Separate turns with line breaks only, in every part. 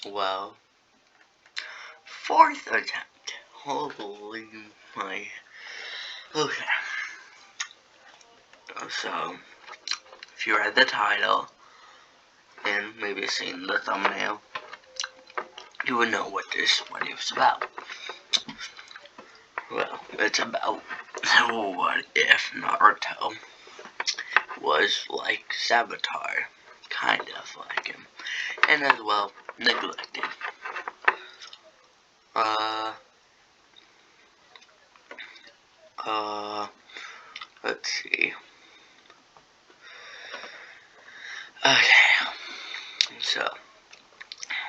Well, fourth attempt. Holy my. Okay. So, if you read the title and maybe seen the thumbnail, you would know what this one is about. Well, it's about what if Naruto was like Savitar, kind of like him, and as well neglected. Let's see. Okay, so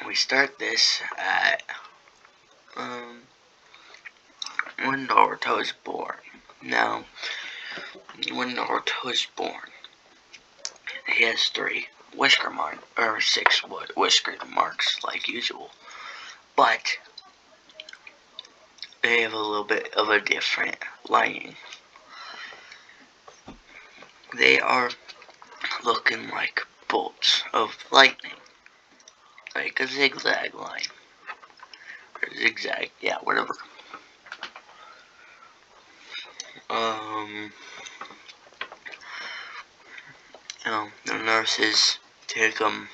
we start this at when Naruto is born. Now, when Naruto is born, he has 3 whisker marks, or 6 whisker marks like usual, but they have a little bit of a different lining. They are looking like bolts of lightning, like a zigzag line, or zigzag, yeah, whatever. The nurses take him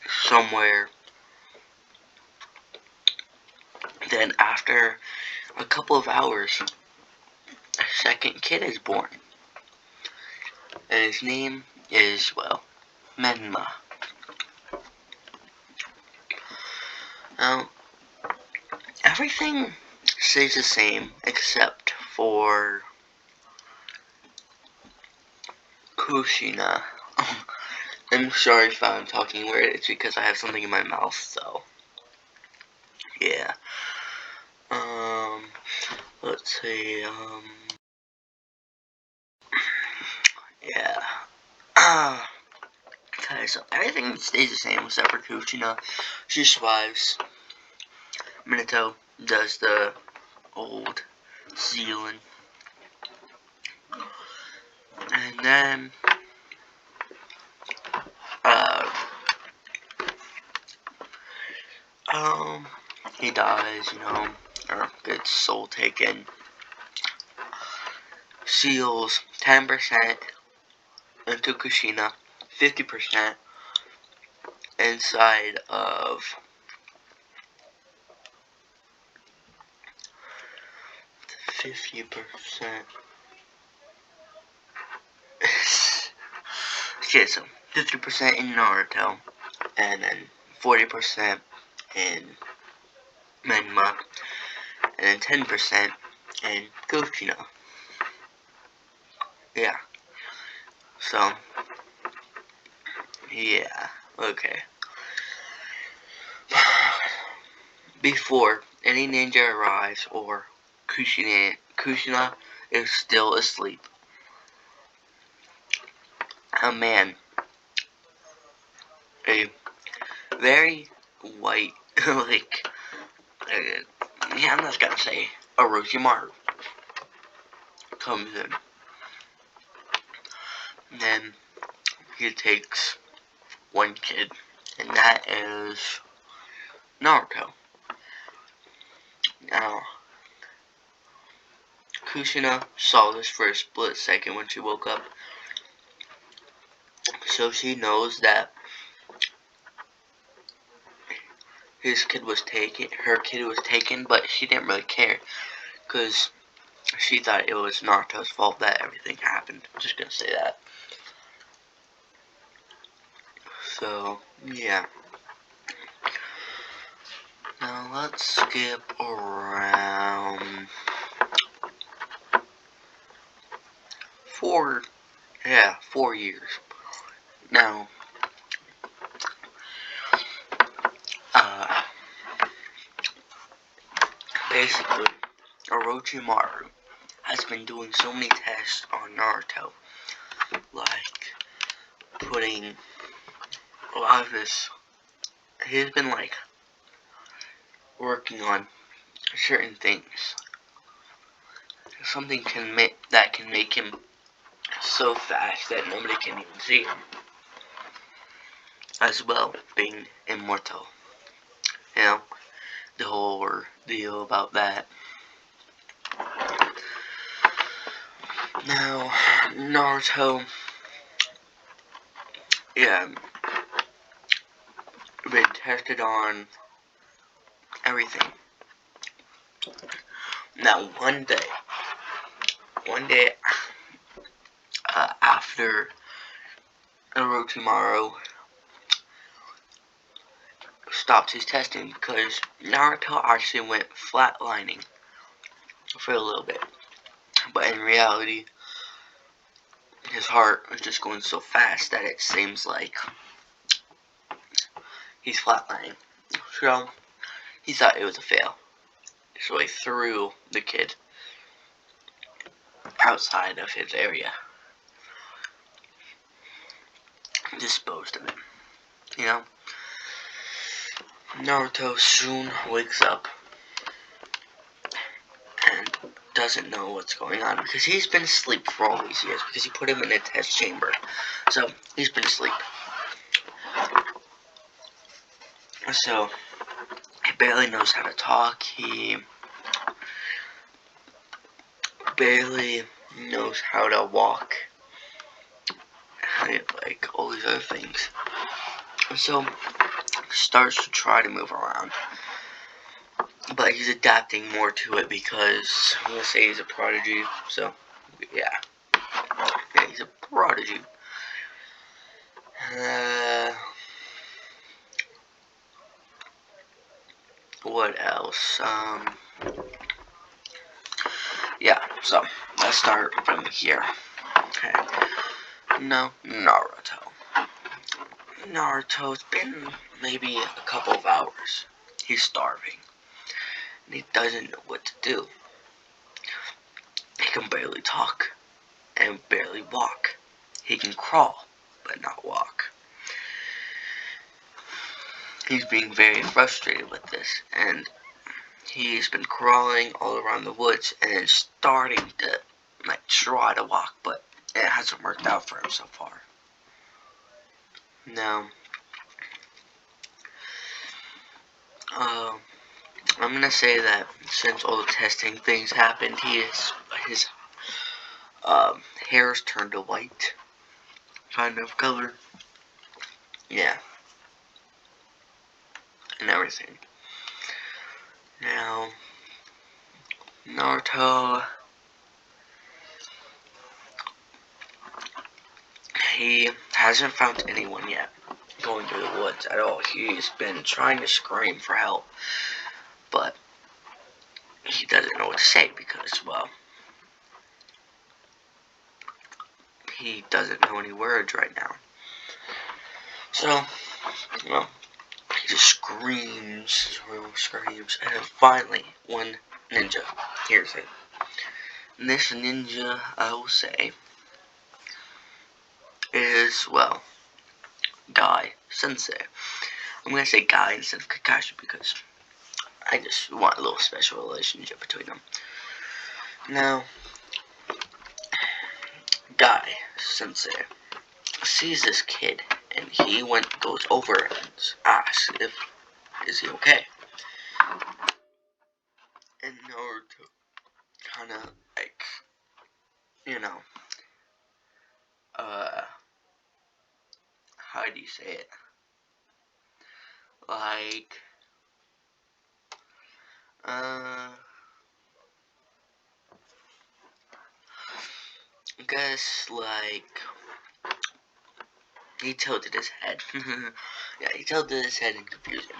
somewhere. Then after a couple of hours, a second kid is born. And his name is, well, Menma. Now, everything stays the same except for Kushina. I'm sorry if I'm talking weird, it's because I have something in my mouth, so yeah. Let's see, yeah. Okay, so everything stays the same except for Kushina. She survives. Minato does the old sealing. And then, he dies, or gets soul taken. Seals 10% into Kushina, 50% inside of okay, so 50% in Naruto, and then 40% in Menma, and then 10% in Kushina. Yeah. So, yeah, okay. Before any ninja arrives or Kushina is still asleep, a man, a very white, like, yeah, I'm just gonna say Orochimaru comes in. And then he takes one kid, and that is Naruto. Now, Kushina saw this for a split second when she woke up, so she knows that her kid was taken, but she didn't really care, because she thought it was Naruto's fault that everything happened. I'm just gonna say that. So, yeah. Now, let's skip around 4 years. Now, basically, Orochimaru has been doing so many tests on Naruto, like putting a lot of this. He's been like working on certain things. Something that can make him so fast that nobody can even see him. as well, being immortal. You know, the whole deal about that. Now, Naruto, yeah, been tested on everything. Now, one day, after Orochimaru stopped his testing because Naruto actually went flatlining for a little bit. But in reality, his heart was just going so fast that it seems like he's flatlining. So he thought it was a fail. So he threw the kid outside of his area. Disposed of him. You know? Naruto soon wakes up and doesn't know what's going on because he's been asleep for all these years because he put him in a test chamber. So he's been asleep. So he barely knows how to talk. He barely knows how to walk. And like all these other things. So he starts to try to move around. But he's adapting more to it because I'm gonna say he's a prodigy. So yeah, he's a prodigy. What else? Yeah, so let's start from here. Okay. No, Naruto. Naruto's been maybe a couple of hours. He's starving. And he doesn't know what to do. He can barely talk and barely walk. He can crawl, but not walk. He's being very frustrated with this, and he's been crawling all around the woods and starting to like try to walk, but it hasn't worked out for him so far. Now, I'm gonna say that since all the testing things happened, his hair's turned to white kind of color. Yeah, and everything. Now, Naruto, he hasn't found anyone yet going through the woods at all. He's been trying to scream for help, but he doesn't know what to say because, well, he doesn't know any words right now. So, well, he just screams, and then finally, one ninja hears it. And this ninja, I will say, is, well, Guy Sensei. I'm gonna say Guy instead of Kakashi because I just want a little special relationship between them. Now, Guy Sensei sees this kid and he goes over and asks if is he okay. And Naruto kind of like, you know, how do you say it? Like, I guess like he tilted his head. Yeah, he tilted his head in confusion.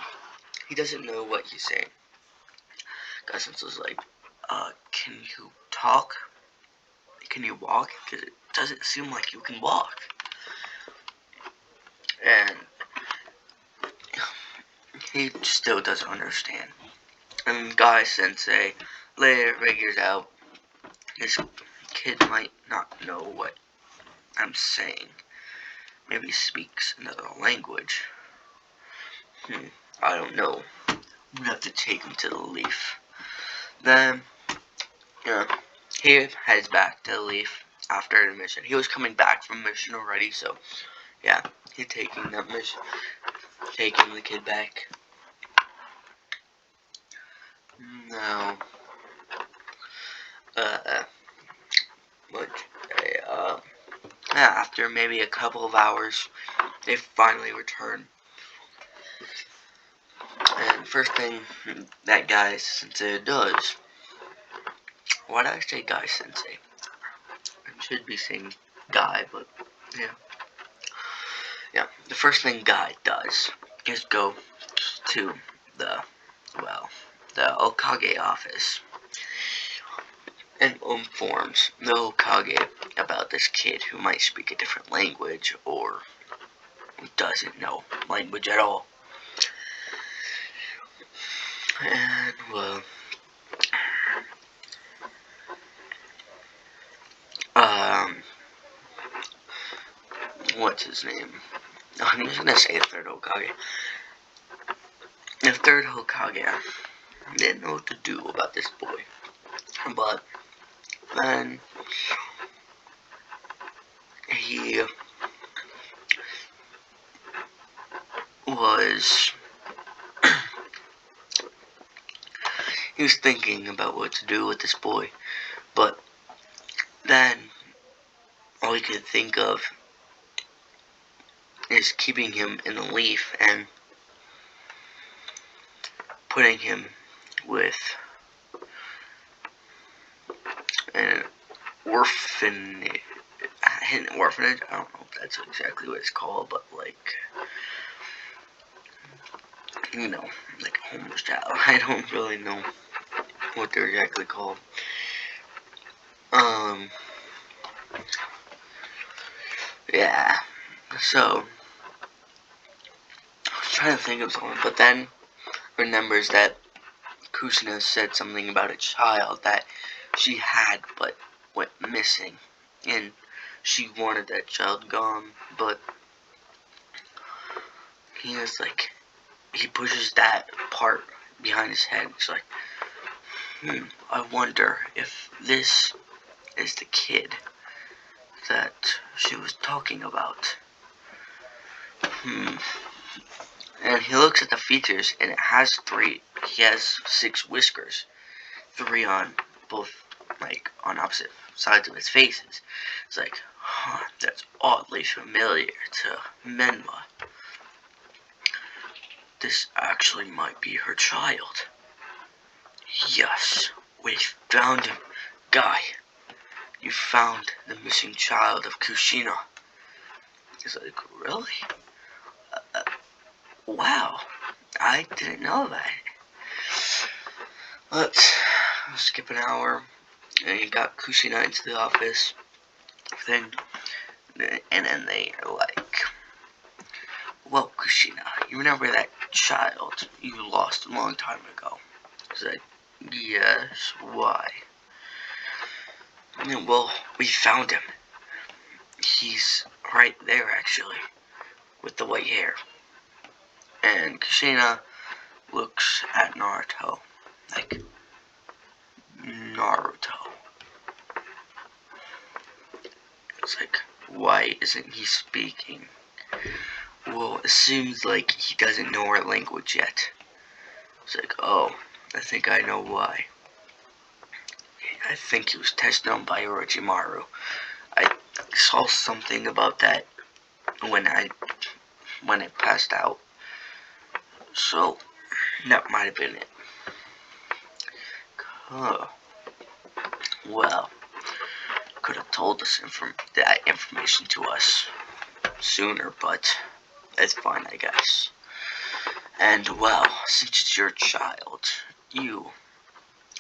He doesn't know what he's saying. Cousins was like, can you talk? Can you walk? Because it doesn't seem like you can walk. And he still doesn't understand. And Guy Sensei later figures out this kid might not know what I'm saying. Maybe he speaks another language. I don't know. We'd have to take him to the Leaf. Then, he heads back to the Leaf after the mission. He was coming back from mission already, so yeah, he's taking that mission, taking the kid back. Now, what? After maybe a couple of hours, they finally return. And first thing that guy sensei does, why did I say guy sensei? I should be saying guy, but yeah. Yeah, the first thing guy does is go to the, the Okage office and informs the Okage about this kid who might speak a different language or doesn't know language at all. And, well, what's his name? I'm just gonna say the third Hokage. The third Hokage didn't know what to do about this boy. But then he was thinking about what to do with this boy, but then all he could think of is keeping him in a leaf and putting him with an orphanage. I don't know if that's exactly what it's called, but like a homeless child. I don't really know what they're exactly called. Yeah. So I was trying to think of something, but then remembers that Kushina said something about a child that she had but went missing, and she wanted that child gone, but he pushes that part behind his head. It's like, I wonder if this is the kid that she was talking about. And he looks at the features, and it has he has 6 whiskers. 3 on both, on opposite sides of his faces. It's like, that's oddly familiar to Menma. This actually might be her child. Yes, we found him. Guy, you found the missing child of Kushina. He's like, really? Wow, I didn't know that. Let's skip an hour. And he got Kushina into the office. And then they are like, well, Kushina, you remember that child you lost a long time ago? He's like, yes, why? Well, we found him. He's right there, actually, with the white hair. And Kushina looks at Naruto, like, Naruto. It's like, why isn't he speaking? Well, it seems like he doesn't know our language yet. It's like, oh, I think I know why. I think he was tested on by Orochimaru. I saw something about that when I passed out. So, that might have been it. Well, could have told us that information to us sooner, but it's fine, I guess. And, well, since it's your child, you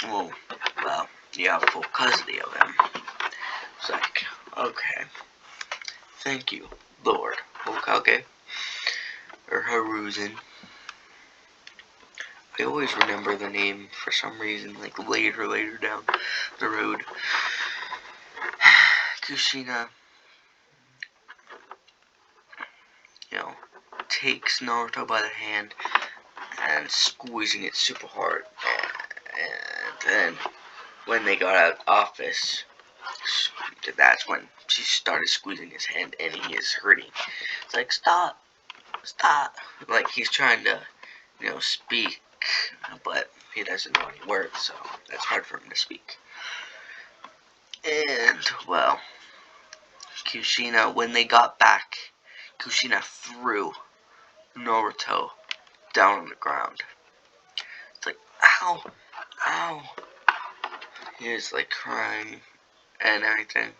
have full custody of him. It's like, okay. Thank you, Lord Hokage. Or Haruzen. I always remember the name for some reason, like later down the road. Kushina, takes Naruto by the hand and squeezing it super hard. And then, when they got out of the office, that's when she started squeezing his hand, and he is hurting. It's like, stop, stop. Like, he's trying to, speak, but he doesn't know any words, so that's hard for him to speak. And, well, Kushina, when they got back, Kushina threw Naruto down on the ground. It's like, ow, ow. He was like crying and everything.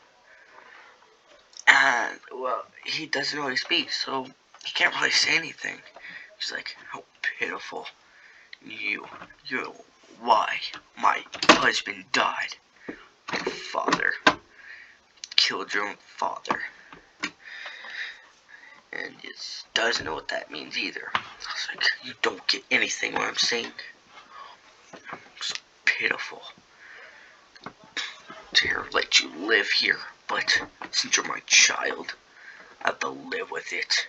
And, well, he doesn't know how to speak, so he can't really say anything. He's like, how pitiful. You, why my husband died. Your father killed your own father. And he doesn't know what that means either. It's like, you don't get anything what I'm saying. So pitiful. Dare let you live here, but since you're my child, I have to live with it.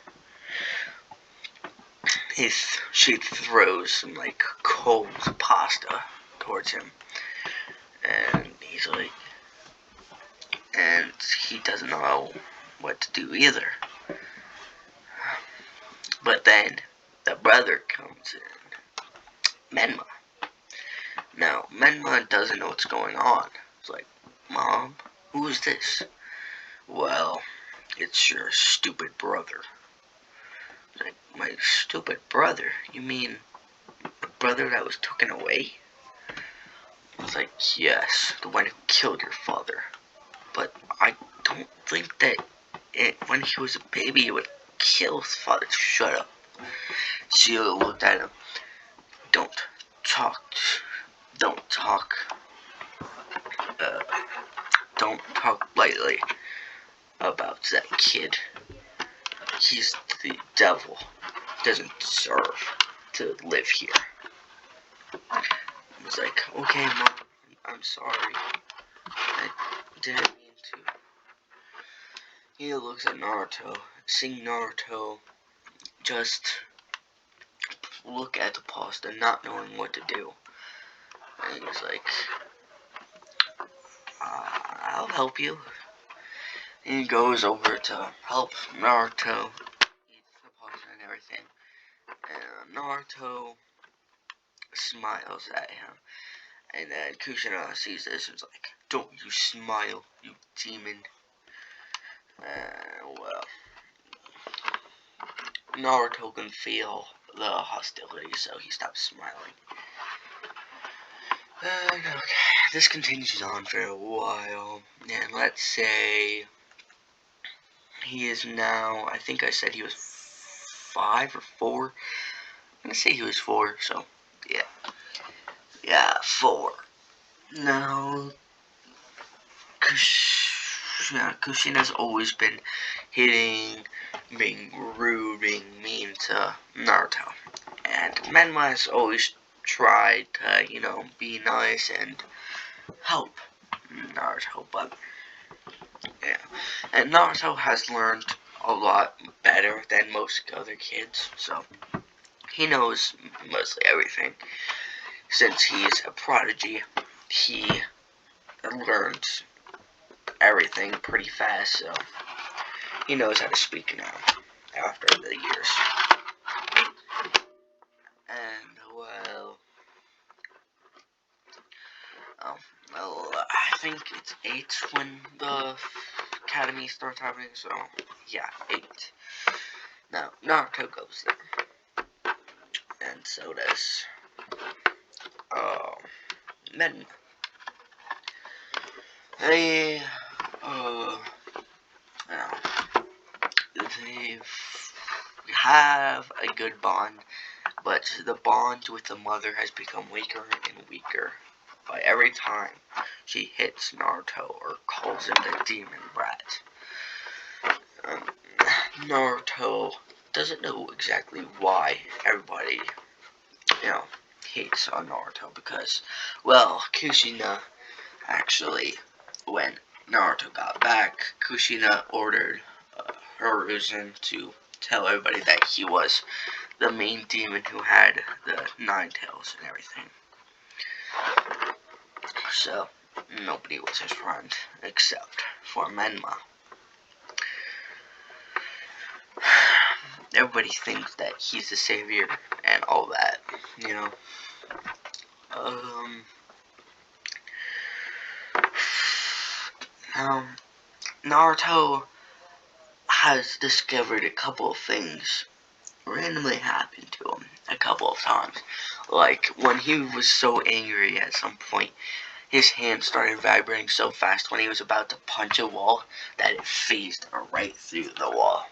She throws some like cold pasta towards him, and he's like, and he doesn't know what to do either. But then the brother comes in, Menma. Now Menma doesn't know what's going on. It's like, Mom, who is this? Well, it's your stupid brother. It's like, my stupid brother? You mean the brother that was taken away? It's like, yes, the one who killed your father. But I don't think that when he was a baby it would kill his father. Shut up. Sheila looked at him. Don't talk lightly about that kid. He's the devil. Doesn't deserve to live here. I was like, okay, Mom, I'm sorry. I didn't mean to. He looks at Naruto, seeing Naruto just look at the pasta, not knowing what to do. And he's like, I'll help you. And he goes over to help Naruto eat the pasta and everything. And Naruto smiles at him. And then Kushina sees this and is like, don't you smile, you demon. Well, Naruto can feel the hostility, so he stops smiling. Okay, this continues on for a while, and let's say he is now, I think I said he was 5 or 4. I'm gonna say he was 4, so yeah. Yeah, 4. Now, Kushina's always been hitting, being rude, being mean to Naruto. And Menma has always tried to, be nice and help Naruto, but yeah. And Naruto has learned a lot better than most other kids, so he knows mostly everything. Since he's a prodigy, he learns everything pretty fast, so he knows how to speak now after the years. And well, I think it's 8 when the academy starts happening, so yeah, 8. Now Naruto goes there, and so does Men. They they have a good bond, but the bond with the mother has become weaker and weaker by every time she hits Naruto or calls him the demon brat. Naruto doesn't know exactly why everybody, hates on Naruto because, well, Kushina actually, when Naruto got back, Kushina ordered Hiruzen to tell everybody that he was the main demon who had the 9 tails and everything. So, nobody was his friend except for Menma. Everybody thinks that he's the savior and all that, you know. Um, now, Naruto has discovered a couple of things randomly happened to him a couple of times. Like, when he was so angry at some point, his hand started vibrating so fast when he was about to punch a wall that it phased right through the wall.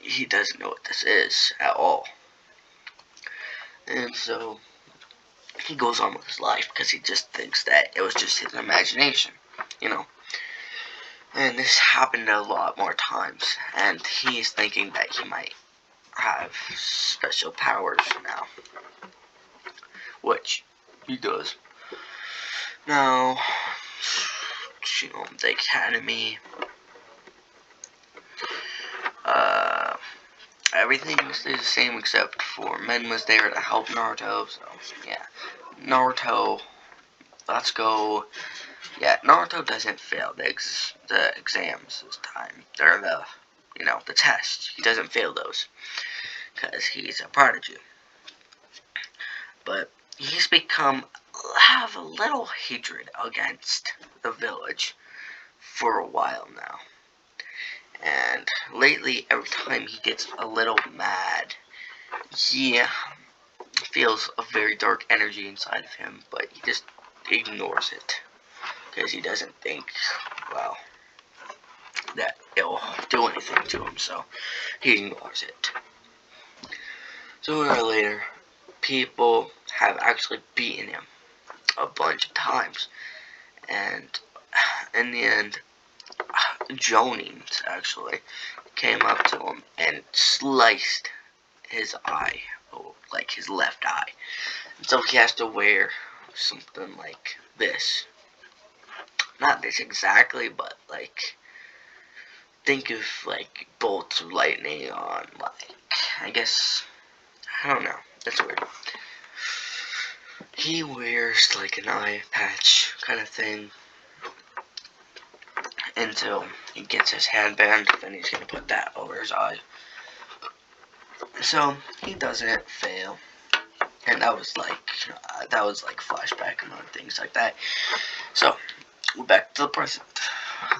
He doesn't know what this is at all. And so, he goes on with his life because he just thinks that it was just his imagination, you know. And this happened a lot more times, and he's thinking that he might have special powers now, which he does. Now, you know, the academy, everything stays the same except for Men was there to help Naruto, so yeah. Naruto, let's go. Yeah, Naruto doesn't fail the exams this time. They're the tests. He doesn't fail those because he's a prodigy. But he's have a little hatred against the village for a while now. And lately, every time he gets a little mad, he feels a very dark energy inside of him, but he just ignores it. Because he doesn't think, well, that it'll do anything to him, so he ignores it. Sooner or later, people have actually beaten him a bunch of times, and in the end, Jonins actually came up to him and sliced his eye, like his left eye. And so he has to wear something like this. Not this exactly, but like, think of like bolts of lightning on, like, I guess, I don't know, that's weird. He wears like an eye patch kind of thing until he gets his headband, then he's gonna put that over his eye. So he doesn't fail, and that was like flashback and other things like that. So we're back to the present.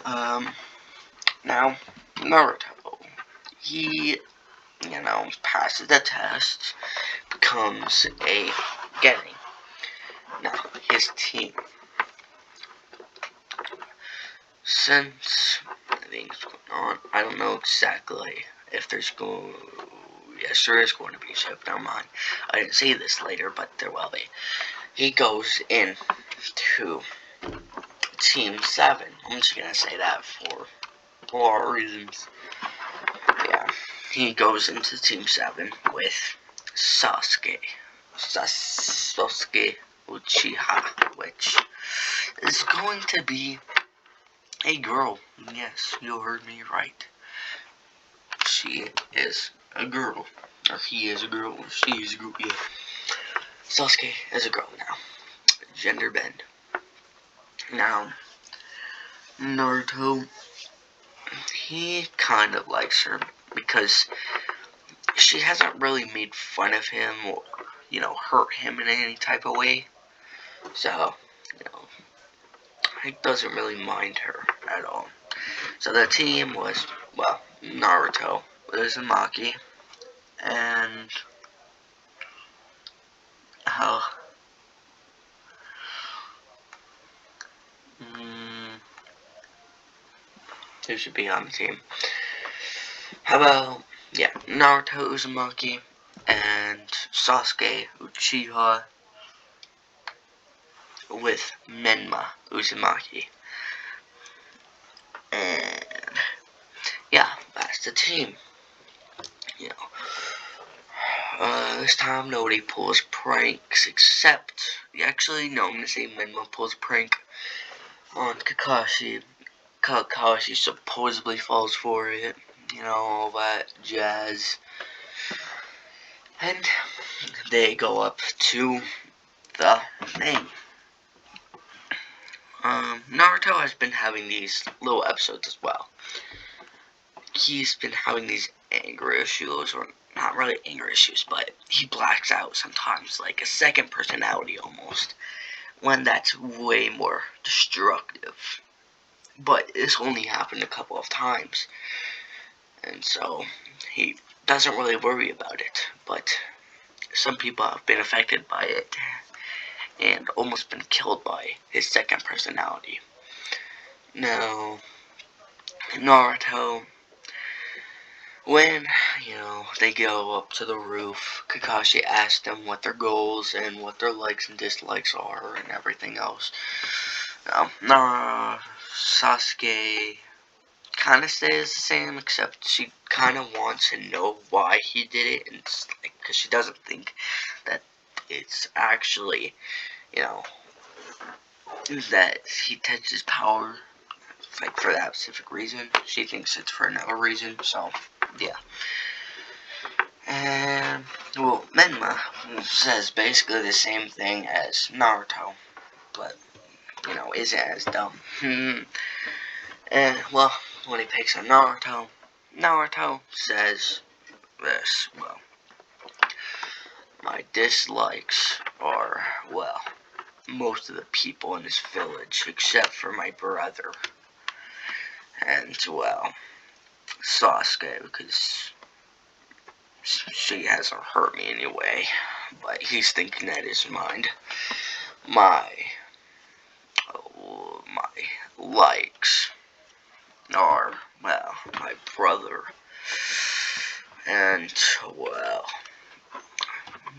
Now Naruto, he passes the test, becomes a Genin. Now his team, since things going on, I don't know exactly if there's going. Yes, there is going to be a shift. Never mind. I didn't say this later, but there will be. He goes in to Team 7. I'm just gonna say that for a lot of reasons. Yeah. He goes into Team 7 with Sasuke. Sasuke Uchiha, which is going to be a girl. Yes, you heard me right. She is a girl. Or he is a girl. Or she is a girl. Yeah. Sasuke is a girl now. Gender bend. Now, Naruto, he kind of likes her because she hasn't really made fun of him or, hurt him in any type of way. So, he doesn't really mind her at all. So the team was, well, Naruto, Uzumaki, and who should be on the team? How about, Naruto, Uzumaki, and Sasuke Uchiha with Menma Uzumaki. And, that's the team. This time nobody pulls pranks except, I'm gonna say Menma pulls a prank on Kakashi. Kakashi supposedly falls for it, all that jazz. And they go up to the thing. Naruto has been having these little episodes as well. He's been having these anger issues, or not really anger issues, but he blacks out sometimes, like a second personality almost. One that's way more destructive. But this only happened a couple of times. And so he doesn't really worry about it. But some people have been affected by it and almost been killed by his second personality. Now, Naruto, when, they go up to the roof, Kakashi asks them what their goals and what their likes and dislikes are and everything else. Sasuke kind of stays the same, except she kind of wants to know why he did it, and because she doesn't think that it's actually, that he touched his power, like, for that specific reason. She thinks it's for another reason, so, yeah. And, well, Menma says basically the same thing as Naruto, but, isn't as dumb. And, well, when he picks on Naruto, Naruto says this, well, my dislikes are, well, most of the people in this village, except for my brother. And, well, Sasuke, because she hasn't hurt me anyway, but he's thinking that is mine. My likes are, well, my brother. And, well,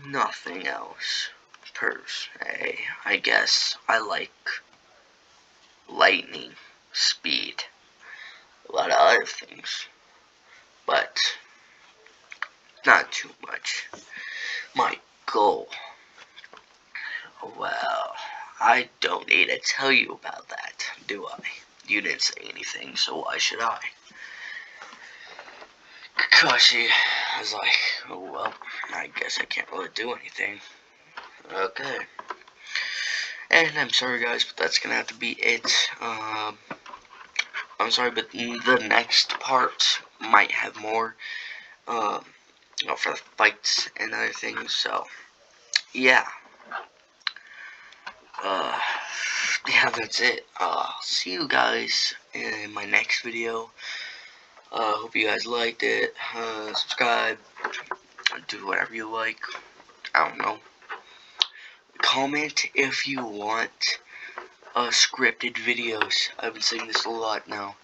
nothing else per se. I guess I like lightning, speed, a lot of other things, but not too much. My goal, well, I don't need to tell you about that, do I? You didn't say anything, so why should I? Kakashi was like, oh, well, I guess I can't really do anything. Okay. And I'm sorry guys, but that's gonna have to be it. I'm sorry, but the next part might have more, for the fights and other things, so, yeah. Yeah, that's it. See you guys in my next video. Hope you guys liked it. Subscribe. Do whatever you like. I don't know. Comment if you want scripted videos. I've been saying this a lot now.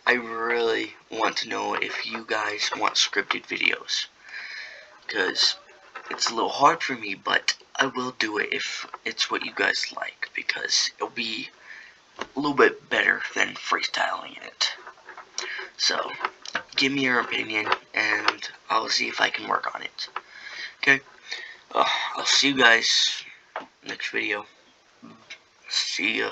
I really want to know if you guys want scripted videos. Because it's a little hard for me, but I will do it if it's what you guys like. Because it'll be a little bit better than freestyling it. So, give me your opinion, and I'll see if I can work on it. Okay? I'll see you guys next video. See ya.